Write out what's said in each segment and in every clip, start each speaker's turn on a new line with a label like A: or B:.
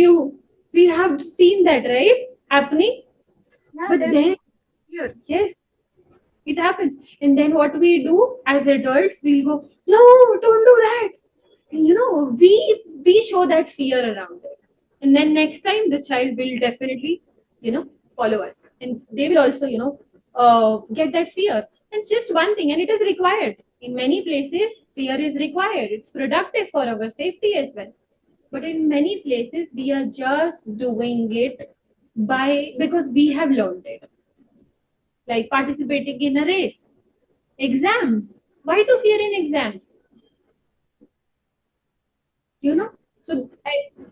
A: you. We have seen that, right? Happening.
B: Yeah,
A: But
B: there is
A: then,
B: fear.
A: yes, it happens. And then what we do as adults, we'll go, no, don't do that. And we show that fear around it. And then next time the child will definitely, follow us. And they will also, get that fear. It's just one thing, and it is required. In many places, fear is required. It's productive for our safety as well. But in many places, we are just doing it because we have learned it, like participating in a race, exams. Why to fear in exams? You know, so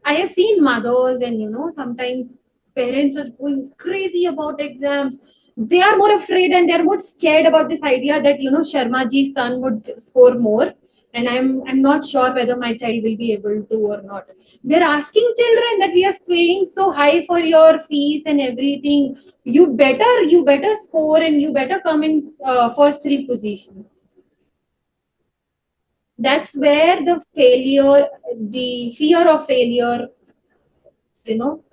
A: I have seen mothers, and sometimes parents are going crazy about exams. They are more afraid and they're more scared about this idea that Sharma ji's son would score more, and I'm not sure whether my child will be able to or not. They're asking children that we are paying so high for your fees and everything. You better score, and you better come in first three position. That's where the fear of failure,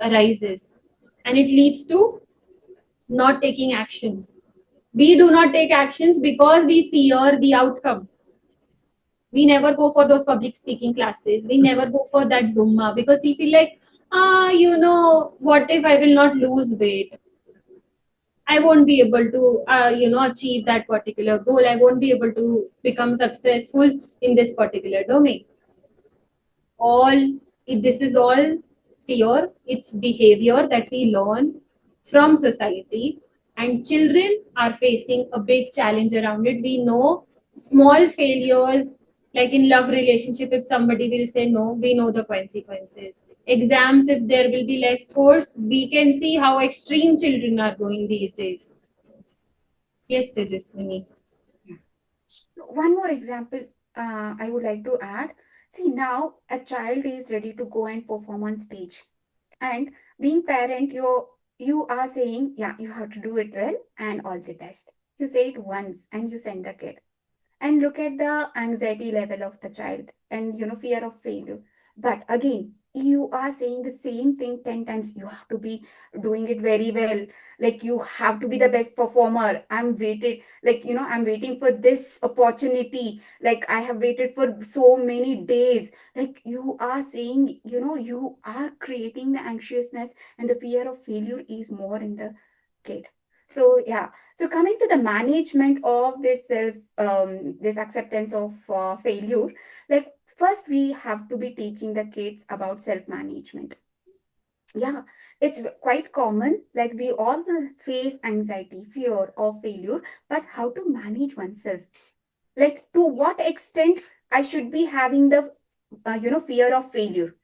A: arises, and it leads to not taking actions. We do not take actions because we fear the outcome. We never go for those public speaking classes. We never go for that Zumba because we feel like, what if I will not lose weight? I won't be able to, achieve that particular goal. I won't be able to become successful in this particular domain. all this is all fear. It's behavior that we learn from society, and children are facing a big challenge around it. We know small failures, like in love relationship, if somebody will say no, we know the consequences. Exams, if there will be less scores, we can see how extreme children are going these days. Yes, Tejaswini.
B: Yeah. One more example I would like to add. See, now a child is ready to go and perform on stage. And being parent, you are saying, yeah, you have to do it well and all the best. You say it once and you send the kid. And look at the anxiety level of the child and fear of failure. But again, you are saying the same thing 10 times. You have to be doing it very well. Like you have to be the best performer. I'm waiting for this opportunity. Like I have waited for so many days. Like you are saying, you are creating the anxiousness, and the fear of failure is more in the kid. So yeah, so coming to the management of this acceptance of failure, like first we have to be teaching the kids about self management. Yeah, it's quite common. Like we all will face anxiety, fear of failure, but how to manage oneself? Like to what extent I should be having the fear of failure,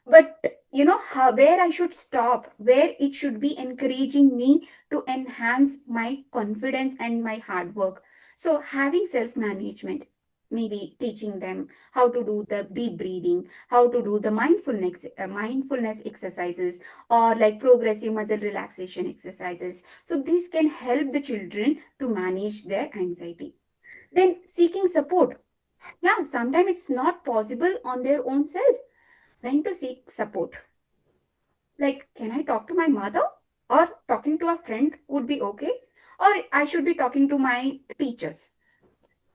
B: but where I should stop, where it should be encouraging me to enhance my confidence and my hard work. So having self management, maybe teaching them how to do the deep breathing, how to do the mindfulness exercises, or like progressive muscle relaxation exercises. So this can help the children to manage their anxiety. Then seeking support. Yeah, sometimes it's not possible on their own self. When to seek support? Like, can I talk to my mother? Or talking to a friend would be okay? Or I should be talking to my teachers.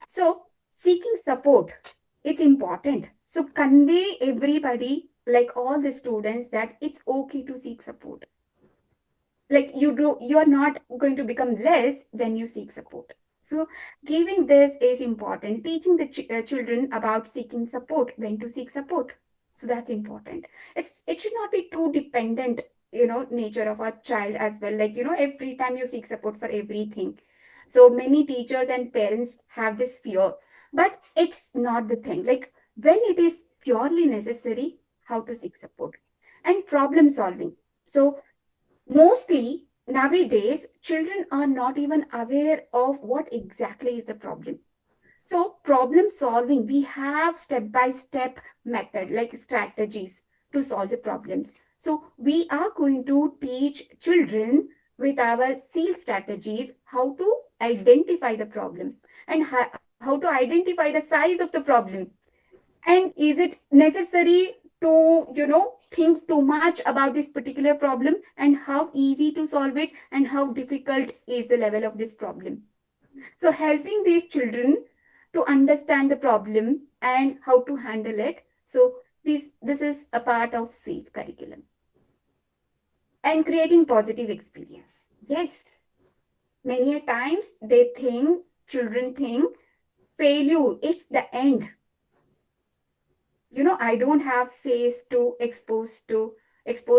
B: So, seeking support, it's important. So, convey everybody, like all the students, that it's okay to seek support. Like you are not going to become less when you seek support. So giving this is important, teaching the children about seeking support, when to seek support. So that's important. It should not be too dependent, nature of a child as well, like every time you seek support for everything. So many teachers and parents have this fear, but it's not the thing. Like when it is purely necessary, how to seek support. And problem solving. So mostly nowadays, children are not even aware of what exactly is the problem. So, problem solving, we have step by step method like strategies to solve the problems. So, we are going to teach children with our SEAL strategies how to identify the problem and how to identify the size of the problem, and is it necessary to think too much about this particular problem and how easy to solve it and how difficult is the level of this problem. So helping these children to understand the problem and how to handle it. So this is a part of SEEL curriculum. And creating positive experience. Yes, many a times children think failure, it's the end. I don't have face to expose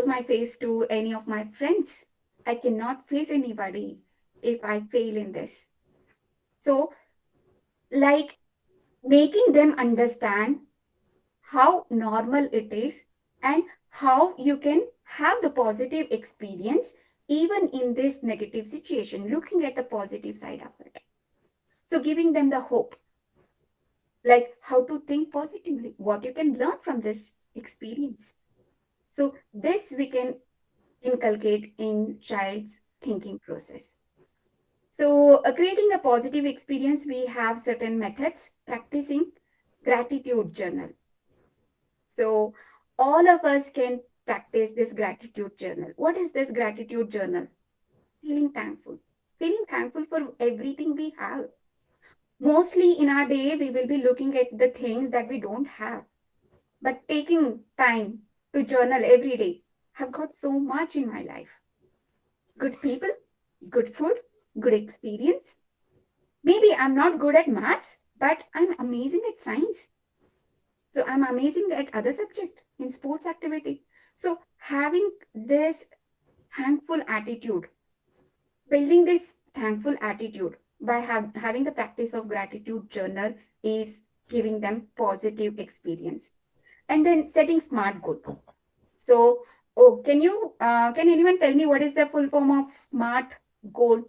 B: my face to any of my friends. I cannot face anybody if I fail in this. So, like, making them understand how normal it is and how you can have the positive experience even in this negative situation, looking at the positive side of it. So, giving them the hope, like how to think positively, what you can learn from this experience. So this we can inculcate in child's thinking process. So creating a positive experience, we have certain methods. Practicing gratitude journal. So all of us can practice this gratitude journal. What is this gratitude journal? Feeling thankful. Feeling thankful for everything we have. Mostly in our day, we will be looking at the things that we don't have. But taking time to journal every day, I've got so much in my life. Good people, good food, good experience. Maybe I'm not good at maths, but I'm amazing at science. So I'm amazing at other subject in sports activity. So having this thankful attitude, building this thankful attitude by having the practice of gratitude journal is giving them positive experience. And then setting smart goal. So, can anyone tell me what is the full form of SMART goal?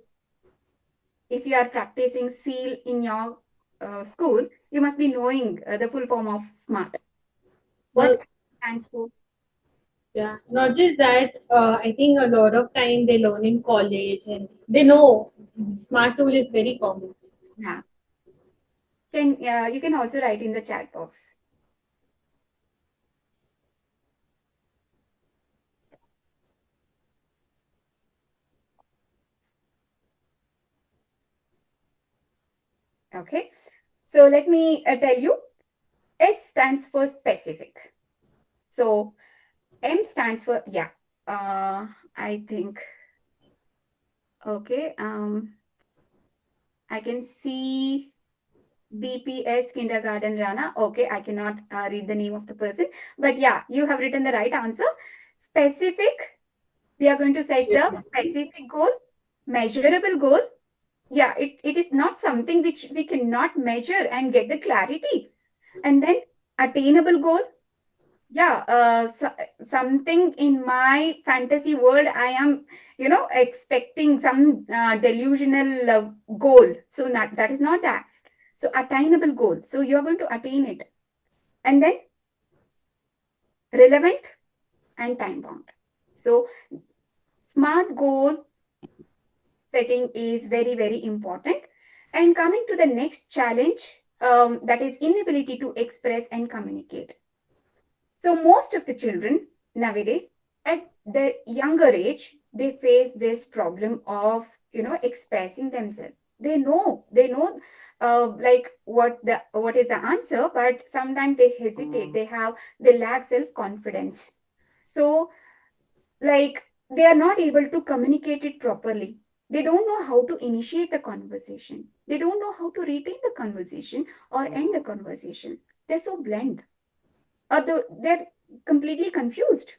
B: If you are practicing SEAL in your school, you must be knowing the full form of SMART. What
A: Not,
B: stands for?
A: yeah, not just that. I think a lot of time they learn in college and they know smart tool is very common.
B: Yeah. You can also write in the chat box. Okay. So let me tell you. S stands for specific. So M stands for yeah. I think okay. I can see BPS Kindergarten Rana. Okay, I cannot read the name of the person, but yeah, you have written the right answer. Specific, we are going to set the specific goal, measurable goal. Yeah, it is not something which we cannot measure and get the clarity. And then attainable goal. Yeah, something in my fantasy world, I am, expecting some delusional goal. So that is not that. So attainable goal. So you're going to attain it. And then relevant and time bound. So smart goal setting is very, very important. And coming to the next challenge, that is inability to express and communicate. So most of the children nowadays at their younger age, they face this problem of, expressing themselves. They know like what is the answer, but sometimes they hesitate. They lack self-confidence. So like they are not able to communicate it properly. They don't know how to initiate the conversation. They don't know how to retain the conversation or end the conversation. They're so bland, or they're completely confused.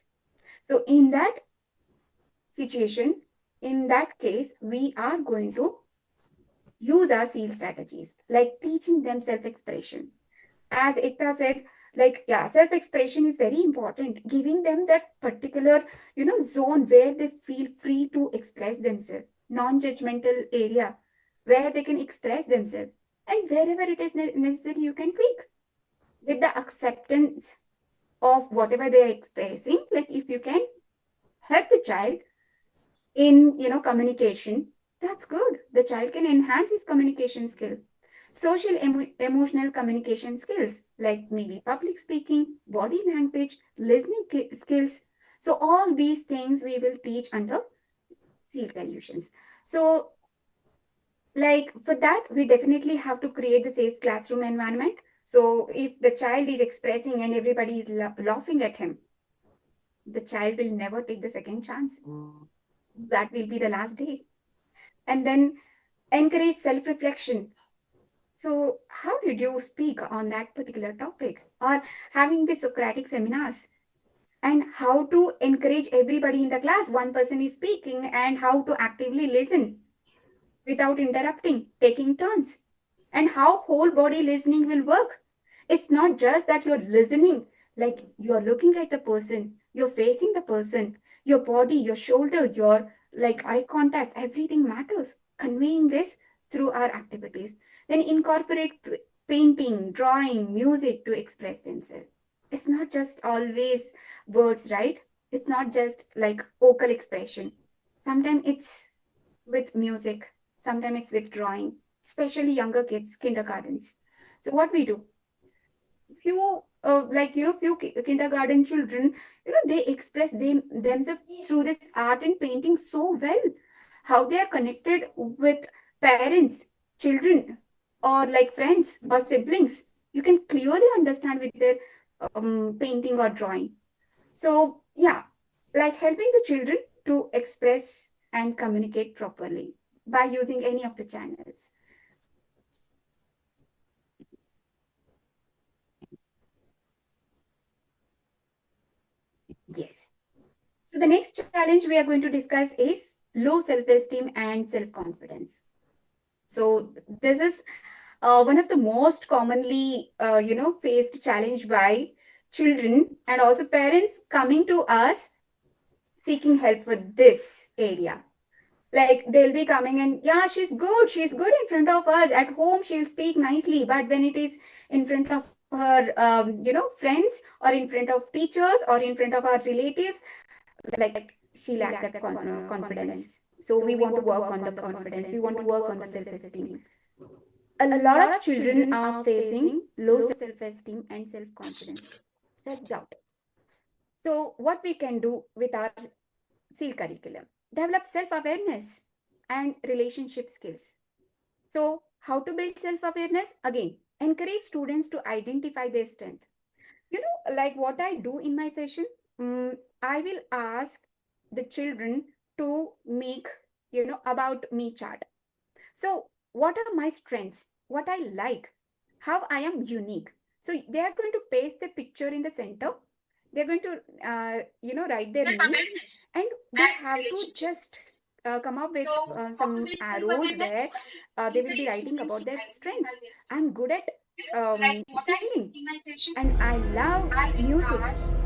B: So in that situation, in that case, we are going to use our SEAL strategies, like teaching them self-expression. As Ekta said, like, yeah, self-expression is very important, giving them that particular, zone where they feel free to express themselves, non-judgmental area where they can express themselves. And wherever it is necessary, you can tweak with the acceptance of whatever they are expressing. Like if you can help the child in communication, that's good. The child can enhance his communication skill. Social emotional communication skills like maybe public speaking, body language, listening skills. So all these things we will teach under SEEL solutions. So like for that, we definitely have to create the safe classroom environment. So if the child is expressing and everybody is laughing at him, the child will never take the second chance. That will be the last day. And then encourage self reflection. So, how did you speak on that particular topic? Or having the Socratic seminars, and how to encourage everybody in the class. One person is speaking, and how to actively listen without interrupting, taking turns, and how whole body listening will work. It's not just that you're listening, like you're looking at the person, you're facing the person, your body, your shoulder, your like eye contact, everything matters. Conveying this through our activities. Then incorporate painting, drawing, music to express themselves. It's not just always words, right? It's not just like vocal expression. Sometimes it's with music, sometimes it's with drawing, especially younger kids, kindergartens. So what we do, few few kindergarten children, they express themselves through this art and painting so well. How they are connected with parents, children, or like friends or siblings, you can clearly understand with their painting or drawing. So yeah, like helping the children to express and communicate properly by using any of the channels. Yes. So the next challenge we are going to discuss is low self-esteem and self-confidence. So this is one of the most commonly, faced challenge by children and also parents coming to us seeking help with this area. Like they'll be coming and yeah, she's good in front of us. At home, she'll speak nicely, but when it is in front of her, friends or in front of teachers or in front of our relatives, like she lacked that confidence. So we want to work on the confidence. We want to work on the self-esteem. A lot of children are facing low self-esteem and self-confidence, self-doubt. So what we can do with our SEAL curriculum? Develop self-awareness and relationship skills. So how to build self-awareness? Again, encourage students to identify their strength. Like what I do in my session, I will ask the children to make, about me chart. So what are my strengths? What I like? How I am unique? So they are going to paste the picture in the center. They're going to, write their names, and they have to just come up with some arrows where they will be writing about their strengths. I'm good at singing, and I love music.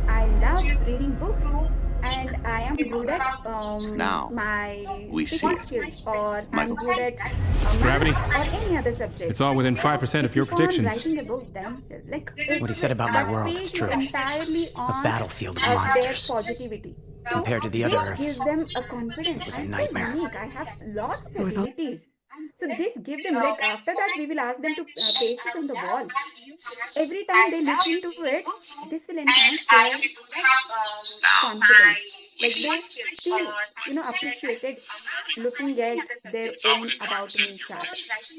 B: I love reading books, and I am good at
C: Now
B: my
C: we see
B: speaking
C: it.
B: skills, or I'm
C: Michael.
B: good at
D: Gravity.
B: maths or any other
D: It's
B: subject.
D: all within
B: So
D: 5%
B: they
D: of your
B: keep on
D: predictions.
B: writing about themselves. Like
E: What he said about my
B: that
E: world is
B: page is
E: true.
B: entirely
E: A
B: on
E: battlefield of
B: their
E: monsters.
B: positivity. So
E: Compared to the other
B: this
E: Earths,
B: gives them a confidence.
E: it was a
B: I'm so
E: nightmare.
B: unique. I have lots
E: It
B: of
E: was a
B: abilities. So this give them, like after that we will ask them to paste it on the wall. Every time they look into it, this will enhance their confidence. Like they feel, appreciated looking at their own about me chart.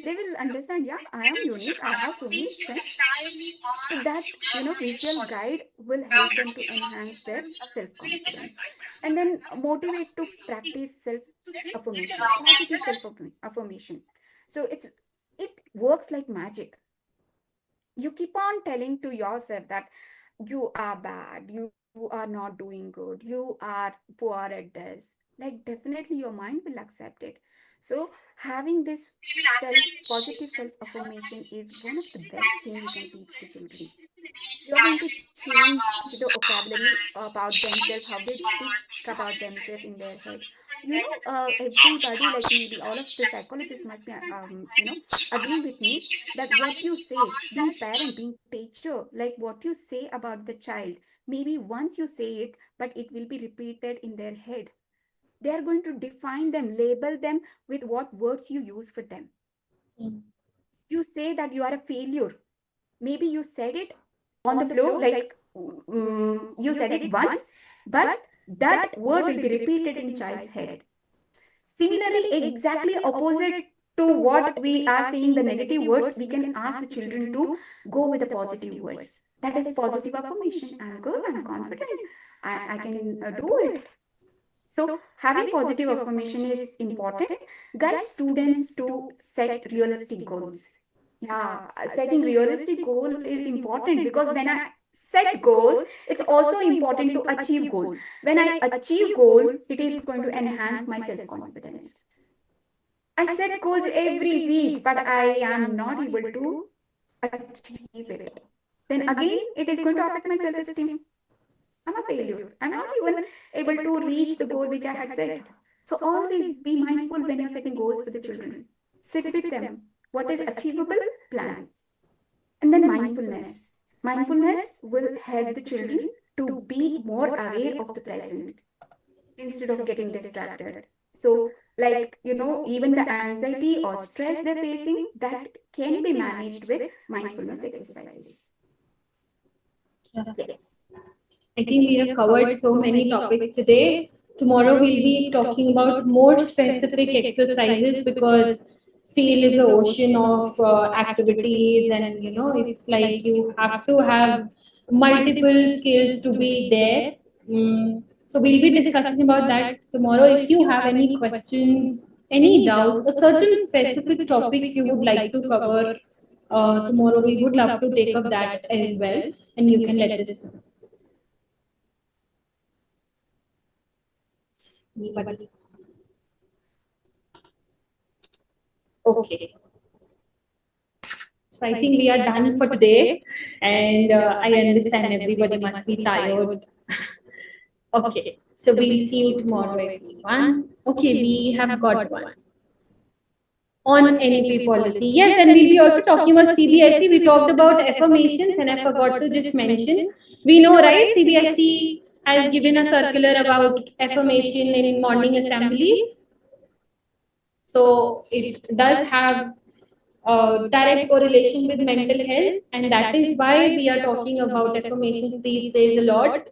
B: They will understand, yeah, I am unique. I have so many strengths. So that, visual guide will help them to enhance their self-confidence. And then motivate to practice self-affirmation, positive self-affirmation. So it works like magic. You keep on telling to yourself that you are bad, you are not doing good, you are poor at this. Like definitely your mind will accept it. So having this positive self affirmation is one of the best thing you can teach to children. You're going to change the vocabulary about themselves, how they speak about themselves in their head. Everybody, like maybe all of the psychologists must be agreeing with me that what you say, being parent, being teacher, like what you say about the child, maybe once you say it, but it will be repeated in their head. They are going to define them, label them with what words you use for them.
A: Mm.
B: you say that you are a failure. Maybe you said it on the floor, like you said it once, but that word will be repeated in child's head. Similarly, exactly opposite to what we are saying the negative words, we can ask the children to go with the positive words. That is positive affirmation. I'm good, I'm confident, I can do it. So, having positive affirmation is important. Guide students to set realistic goals. Yeah, setting realistic goal is important because when I set goals, it's also important to achieve goal. When I achieve goal, it is going to enhance my self confidence. I set goals every week, but I am not able to achieve it. Then again, it is going to affect my self esteem. I'm a failure. I'm not even able to reach the goal which I had set. So, all these, be mindful when you're setting goals for the children. Sit with them. What is achievable? Plan. And then mindfulness. Mindfulness will help the children to be more aware of the present instead of getting distracted. So, like, even the anxiety or stress they're facing, that can be managed with mindfulness exercises. Yes.
A: I think we have covered so many topics today. Tomorrow we'll be talking about more specific exercises because SEEL is an ocean of activities, and it's like you have to have multiple skills to be there. So we'll be discussing about that tomorrow. If you have any questions, any doubts, or certain specific topics you would like to cover tomorrow, we would love to take up that as well, and you can let us know. Okay. So I think we are done for today, and I understand everybody must be tired. Okay. So we'll see you tomorrow, everyone. Okay, we have got one on NEP policy. Yes, and we'll be also talking about CBSE. We talked about affirmations, and I forgot to just mention. We know, right? CBSE has given a circular about affirmation in morning assemblies. So it does have direct correlation with mental health, and that is why we are talking about affirmations these days a lot.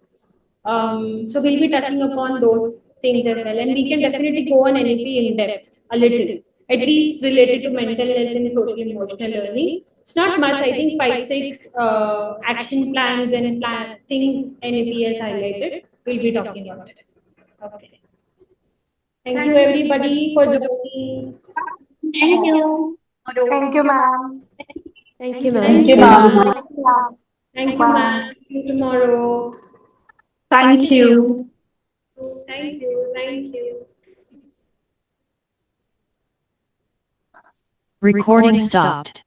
A: So we'll be touching upon those things as well, and we can definitely go on NEP in depth a little, at least related to mental health and social emotional learning. It's not much. I think 5, 6 action plans and things NEP has highlighted. We'll be talking about it. Okay. Thank you everybody for joining.
C: Thank you.
D: Thank you, ma'am.
C: Thank you,
A: Thank
C: ma'am.
A: you, ma'am.
D: Thank you, ma'am.
A: Thank you, ma'am. See you tomorrow.
D: Thank you.
A: Thank you. Thank you.
E: Recording stopped.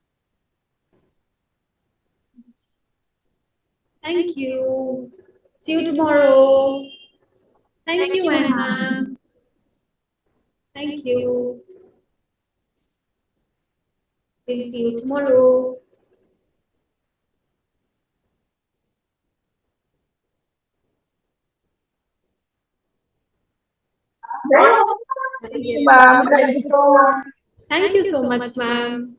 A: Thank you. See you tomorrow. Thank you, Anna. Thank you. We'll see you tomorrow.
D: Thank you, ma'am. Thank you so much.
A: Thank you so much, ma'am.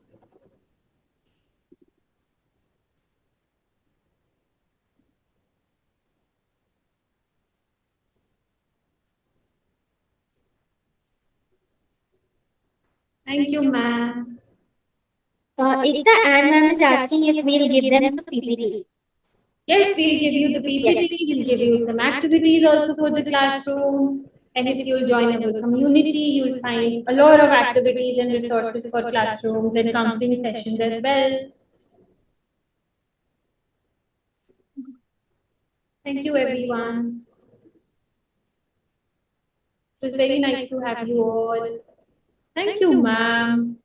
A: Thank you, ma'am.
C: Ekta and ma'am is asking if we'll give them the PPT.
A: Yes, we'll give you the PPT, we'll give you some activities also for the classroom. And if you'll join our community, you'll find a lot of activities and resources for classrooms and counseling sessions as well. Thank you, everyone. It was very nice to have you all. Thank you, ma'am.